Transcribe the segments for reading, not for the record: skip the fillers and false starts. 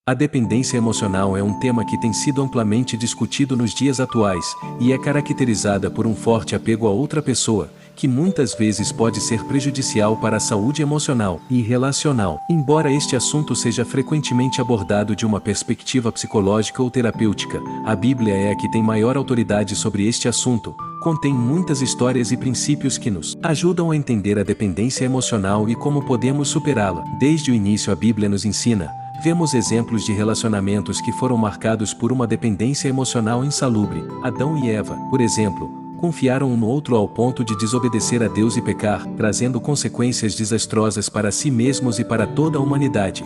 A dependência emocional é um tema que tem sido amplamente discutido nos dias atuais, e é caracterizada por um forte apego a outra pessoa, que muitas vezes pode ser prejudicial para a saúde emocional e relacional. Embora este assunto seja frequentemente abordado de uma perspectiva psicológica ou terapêutica, a Bíblia é a que tem maior autoridade sobre este assunto. Contém muitas histórias e princípios que nos ajudam a entender a dependência emocional e como podemos superá-la. Desde o início, a Bíblia nos ensina. Vemos exemplos de relacionamentos que foram marcados por uma dependência emocional insalubre. Adão e Eva, por exemplo, confiaram um no outro ao ponto de desobedecer a Deus e pecar, trazendo consequências desastrosas para si mesmos e para toda a humanidade.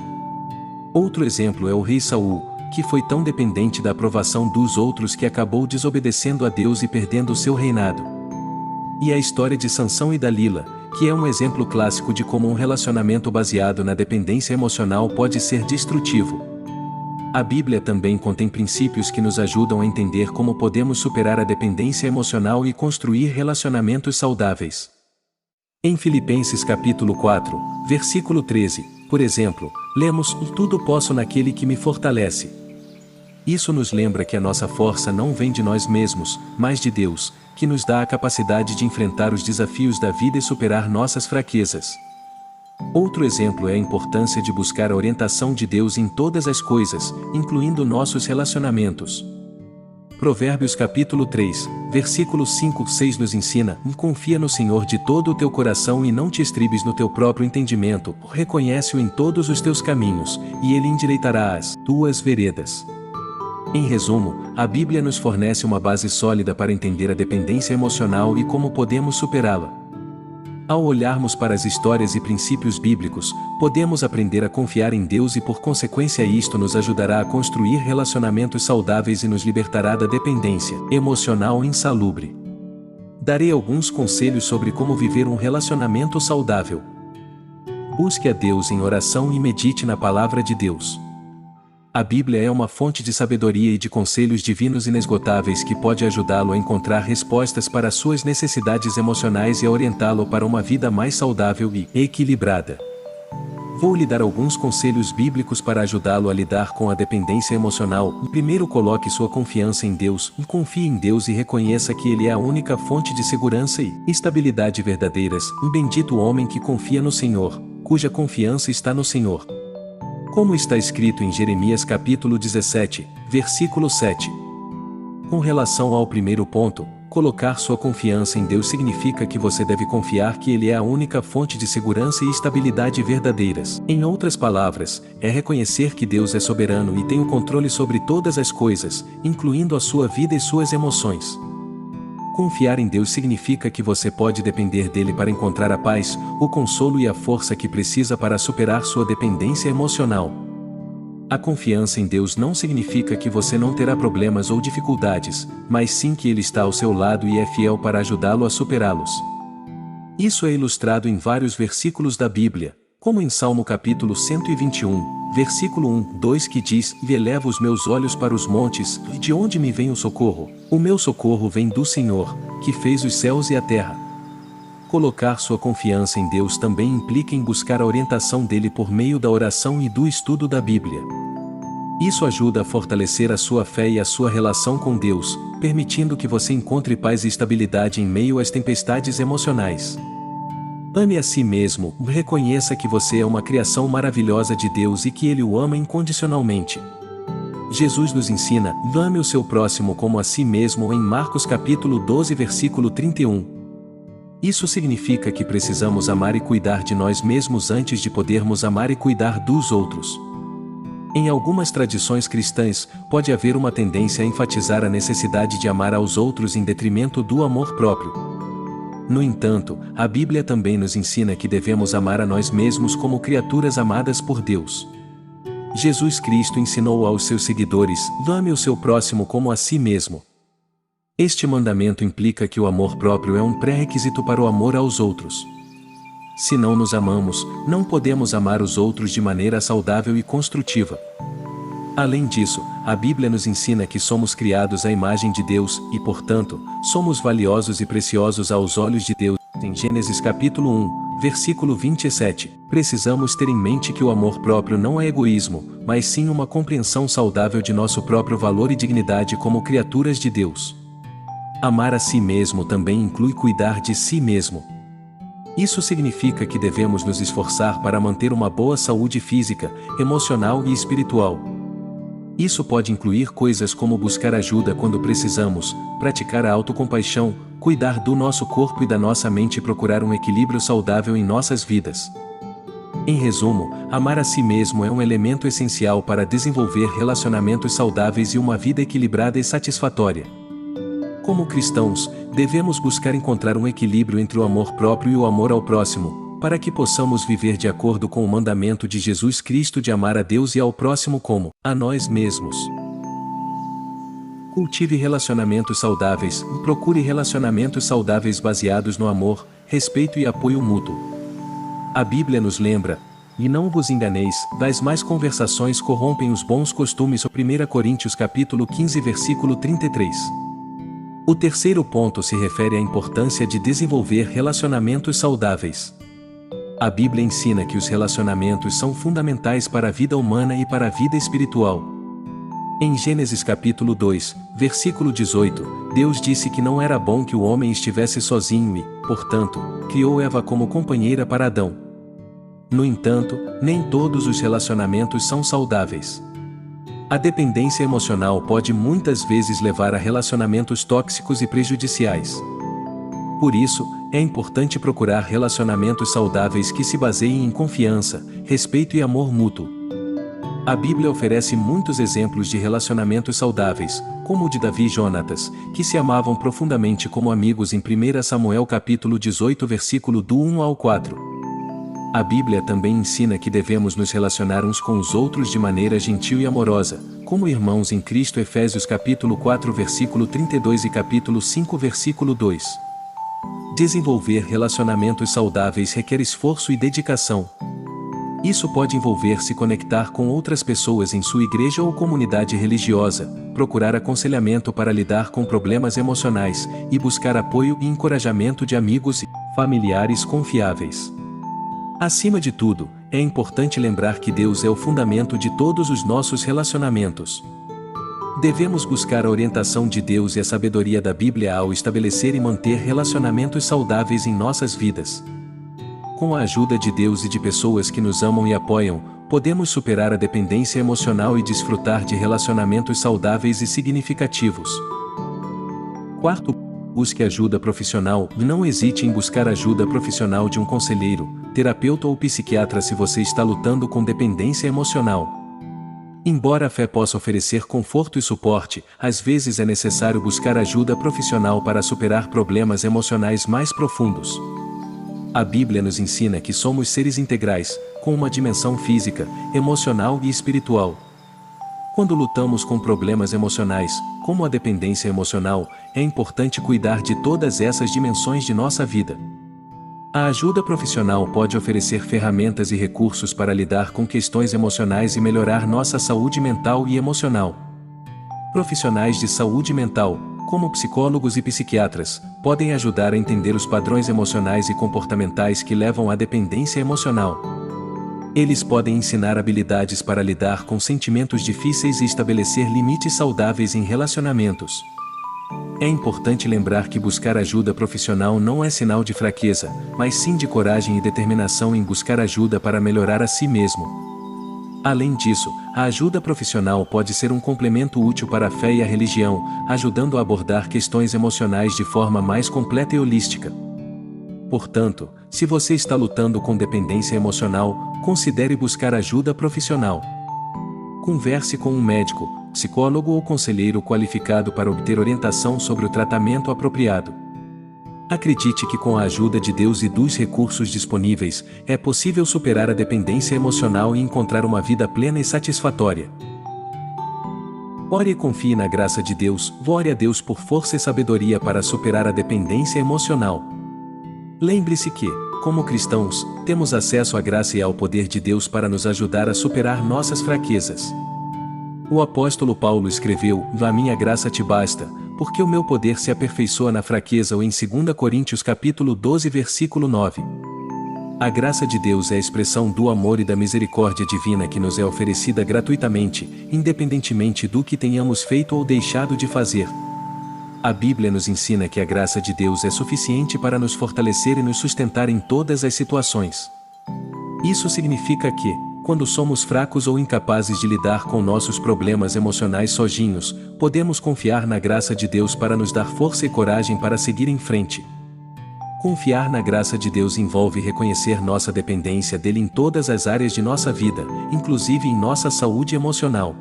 Outro exemplo é o rei Saul, que foi tão dependente da aprovação dos outros que acabou desobedecendo a Deus e perdendo seu reinado. E a história de Sansão e Dalila, que é um exemplo clássico de como um relacionamento baseado na dependência emocional pode ser destrutivo. A Bíblia também contém princípios que nos ajudam a entender como podemos superar a dependência emocional e construir relacionamentos saudáveis. Em Filipenses capítulo 4, versículo 13, por exemplo, lemos: "Tudo posso naquele que me fortalece." Isso nos lembra que a nossa força não vem de nós mesmos, mas de Deus, que nos dá a capacidade de enfrentar os desafios da vida e superar nossas fraquezas. Outro exemplo é a importância de buscar a orientação de Deus em todas as coisas, incluindo nossos relacionamentos. Provérbios capítulo 3, versículos 5-6 nos ensina: "Confia no Senhor de todo o teu coração e não te estribes no teu próprio entendimento, reconhece-o em todos os teus caminhos, e ele endireitará as tuas veredas." Em resumo, a Bíblia nos fornece uma base sólida para entender a dependência emocional e como podemos superá-la. Ao olharmos para as histórias e princípios bíblicos, podemos aprender a confiar em Deus e, por consequência, isto nos ajudará a construir relacionamentos saudáveis e nos libertará da dependência emocional insalubre. Darei alguns conselhos sobre como viver um relacionamento saudável. Busque a Deus em oração e medite na palavra de Deus. A Bíblia é uma fonte de sabedoria e de conselhos divinos inesgotáveis que pode ajudá-lo a encontrar respostas para suas necessidades emocionais e a orientá-lo para uma vida mais saudável e equilibrada. Vou lhe dar alguns conselhos bíblicos para ajudá-lo a lidar com a dependência emocional. Primeiro, coloque sua confiança em Deus. Confie em Deus e reconheça que Ele é a única fonte de segurança e estabilidade verdadeiras. Bendito o homem que confia no Senhor, cuja confiança está no Senhor. Como está escrito em Jeremias capítulo 17, versículo 7. Com relação ao primeiro ponto, colocar sua confiança em Deus significa que você deve confiar que Ele é a única fonte de segurança e estabilidade verdadeiras. Em outras palavras, é reconhecer que Deus é soberano e tem o controle sobre todas as coisas, incluindo a sua vida e suas emoções. Confiar em Deus significa que você pode depender dele para encontrar a paz, o consolo e a força que precisa para superar sua dependência emocional. A confiança em Deus não significa que você não terá problemas ou dificuldades, mas sim que Ele está ao seu lado e é fiel para ajudá-lo a superá-los. Isso é ilustrado em vários versículos da Bíblia, como em Salmo capítulo 121, versículo 1-2, que diz: "Elevo os meus olhos para os montes, de onde me vem o socorro? O meu socorro vem do Senhor, que fez os céus e a terra." Colocar sua confiança em Deus também implica em buscar a orientação dele por meio da oração e do estudo da Bíblia. Isso ajuda a fortalecer a sua fé e a sua relação com Deus, permitindo que você encontre paz e estabilidade em meio às tempestades emocionais. Ame a si mesmo, reconheça que você é uma criação maravilhosa de Deus e que Ele o ama incondicionalmente. Jesus nos ensina: "Ame o seu próximo como a si mesmo" em Marcos capítulo 12, versículo 31. Isso significa que precisamos amar e cuidar de nós mesmos antes de podermos amar e cuidar dos outros. Em algumas tradições cristãs, pode haver uma tendência a enfatizar a necessidade de amar aos outros em detrimento do amor próprio. No entanto, a Bíblia também nos ensina que devemos amar a nós mesmos como criaturas amadas por Deus. Jesus Cristo ensinou aos seus seguidores: "Ame o seu próximo como a si mesmo." Este mandamento implica que o amor próprio é um pré-requisito para o amor aos outros. Se não nos amamos, não podemos amar os outros de maneira saudável e construtiva. Além disso, a Bíblia nos ensina que somos criados à imagem de Deus e, portanto, somos valiosos e preciosos aos olhos de Deus, em Gênesis capítulo 1, versículo 27. Precisamos ter em mente que o amor próprio não é egoísmo, mas sim uma compreensão saudável de nosso próprio valor e dignidade como criaturas de Deus. Amar a si mesmo também inclui cuidar de si mesmo. Isso significa que devemos nos esforçar para manter uma boa saúde física, emocional e espiritual. Isso pode incluir coisas como buscar ajuda quando precisamos, praticar a autocompaixão, cuidar do nosso corpo e da nossa mente e procurar um equilíbrio saudável em nossas vidas. Em resumo, amar a si mesmo é um elemento essencial para desenvolver relacionamentos saudáveis e uma vida equilibrada e satisfatória. Como cristãos, devemos buscar encontrar um equilíbrio entre o amor próprio e o amor ao próximo, para que possamos viver de acordo com o mandamento de Jesus Cristo de amar a Deus e ao próximo como a nós mesmos. Cultive relacionamentos saudáveis. Procure relacionamentos saudáveis baseados no amor, respeito e apoio mútuo. A Bíblia nos lembra: e não vos enganeis, das más conversações corrompem os bons costumes. 1 Coríntios capítulo 15 versículo 33. O terceiro ponto se refere à importância de desenvolver relacionamentos saudáveis. A Bíblia ensina que os relacionamentos são fundamentais para a vida humana e para a vida espiritual. Em Gênesis capítulo 2, versículo 18, Deus disse que não era bom que o homem estivesse sozinho e, portanto, criou Eva como companheira para Adão. No entanto, nem todos os relacionamentos são saudáveis. A dependência emocional pode muitas vezes levar a relacionamentos tóxicos e prejudiciais. Por isso, é importante procurar relacionamentos saudáveis que se baseiem em confiança, respeito e amor mútuo. A Bíblia oferece muitos exemplos de relacionamentos saudáveis, como o de Davi e Jonatas, que se amavam profundamente como amigos em 1 Samuel capítulo 18 versículo do 1 ao 4. A Bíblia também ensina que devemos nos relacionar uns com os outros de maneira gentil e amorosa, como irmãos em Cristo. Efésios capítulo 4 versículo 32 e capítulo 5 versículo 2. Desenvolver relacionamentos saudáveis requer esforço e dedicação. Isso pode envolver se conectar com outras pessoas em sua igreja ou comunidade religiosa, procurar aconselhamento para lidar com problemas emocionais, e buscar apoio e encorajamento de amigos e familiares confiáveis. Acima de tudo, é importante lembrar que Deus é o fundamento de todos os nossos relacionamentos. Devemos buscar a orientação de Deus e a sabedoria da Bíblia ao estabelecer e manter relacionamentos saudáveis em nossas vidas. Com a ajuda de Deus e de pessoas que nos amam e apoiam, podemos superar a dependência emocional e desfrutar de relacionamentos saudáveis e significativos. Quarto, busque ajuda profissional. Não hesite em buscar ajuda profissional de um conselheiro, terapeuta ou psiquiatra se você está lutando com dependência emocional. Embora a fé possa oferecer conforto e suporte, às vezes é necessário buscar ajuda profissional para superar problemas emocionais mais profundos. A Bíblia nos ensina que somos seres integrais, com uma dimensão física, emocional e espiritual. Quando lutamos com problemas emocionais, como a dependência emocional, é importante cuidar de todas essas dimensões de nossa vida. A ajuda profissional pode oferecer ferramentas e recursos para lidar com questões emocionais e melhorar nossa saúde mental e emocional. Profissionais de saúde mental, como psicólogos e psiquiatras, podem ajudar a entender os padrões emocionais e comportamentais que levam à dependência emocional. Eles podem ensinar habilidades para lidar com sentimentos difíceis e estabelecer limites saudáveis em relacionamentos. É importante lembrar que buscar ajuda profissional não é sinal de fraqueza, mas sim de coragem e determinação em buscar ajuda para melhorar a si mesmo. Além disso, a ajuda profissional pode ser um complemento útil para a fé e a religião, ajudando a abordar questões emocionais de forma mais completa e holística. Portanto, se você está lutando com dependência emocional, considere buscar ajuda profissional. Converse com um médico, psicólogo ou conselheiro qualificado para obter orientação sobre o tratamento apropriado. Acredite que com a ajuda de Deus e dos recursos disponíveis, é possível superar a dependência emocional e encontrar uma vida plena e satisfatória. Ore e confie na graça de Deus. Ore a Deus por força e sabedoria para superar a dependência emocional. Lembre-se que, como cristãos, temos acesso à graça e ao poder de Deus para nos ajudar a superar nossas fraquezas. O apóstolo Paulo escreveu: "A minha graça te basta, porque o meu poder se aperfeiçoa na fraqueza", ou em 2 Coríntios capítulo 12 versículo 9. A graça de Deus é a expressão do amor e da misericórdia divina que nos é oferecida gratuitamente, independentemente do que tenhamos feito ou deixado de fazer. A Bíblia nos ensina que a graça de Deus é suficiente para nos fortalecer e nos sustentar em todas as situações. Isso significa que, quando somos fracos ou incapazes de lidar com nossos problemas emocionais sozinhos, podemos confiar na graça de Deus para nos dar força e coragem para seguir em frente. Confiar na graça de Deus envolve reconhecer nossa dependência dele em todas as áreas de nossa vida, inclusive em nossa saúde emocional.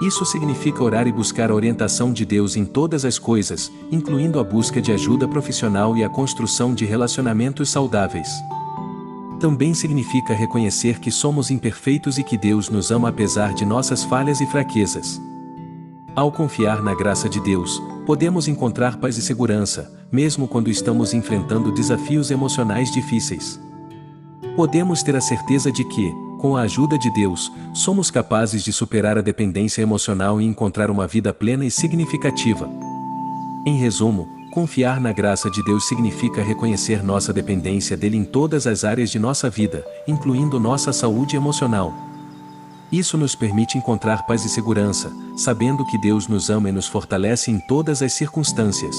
Isso significa orar e buscar a orientação de Deus em todas as coisas, incluindo a busca de ajuda profissional e a construção de relacionamentos saudáveis. Também significa reconhecer que somos imperfeitos e que Deus nos ama apesar de nossas falhas e fraquezas. Ao confiar na graça de Deus, podemos encontrar paz e segurança, mesmo quando estamos enfrentando desafios emocionais difíceis. Podemos ter a certeza de que, com a ajuda de Deus, somos capazes de superar a dependência emocional e encontrar uma vida plena e significativa. Em resumo, confiar na graça de Deus significa reconhecer nossa dependência dele em todas as áreas de nossa vida, incluindo nossa saúde emocional. Isso nos permite encontrar paz e segurança, sabendo que Deus nos ama e nos fortalece em todas as circunstâncias.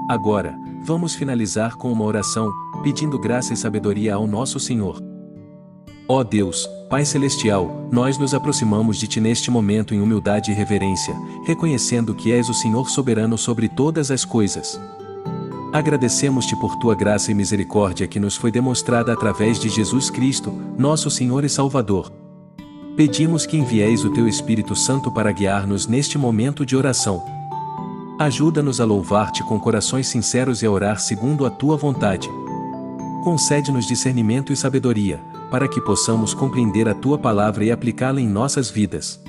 Agora, vamos finalizar com uma oração, pedindo graça e sabedoria ao nosso Senhor. Ó Deus, Pai Celestial, nós nos aproximamos de Ti neste momento em humildade e reverência, reconhecendo que és o Senhor soberano sobre todas as coisas. Agradecemos-Te por Tua graça e misericórdia que nos foi demonstrada através de Jesus Cristo, nosso Senhor e Salvador. Pedimos que envieis o Teu Espírito Santo para guiar-nos neste momento de oração. Ajuda-nos a louvar-Te com corações sinceros e a orar segundo a Tua vontade. Concede-nos discernimento e sabedoria, para que possamos compreender a Tua palavra e aplicá-la em nossas vidas.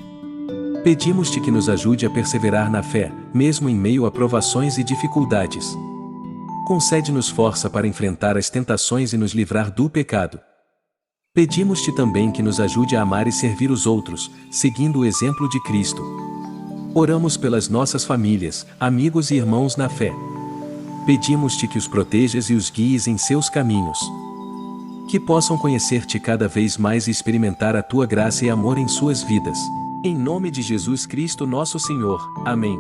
Pedimos-Te que nos ajude a perseverar na fé, mesmo em meio a provações e dificuldades. Concede-nos força para enfrentar as tentações e nos livrar do pecado. Pedimos-Te também que nos ajude a amar e servir os outros, seguindo o exemplo de Cristo. Oramos pelas nossas famílias, amigos e irmãos na fé. Pedimos-Te que os protejas e os guies em seus caminhos. Que possam conhecer-Te cada vez mais e experimentar a Tua graça e amor em suas vidas. Em nome de Jesus Cristo nosso Senhor. Amém.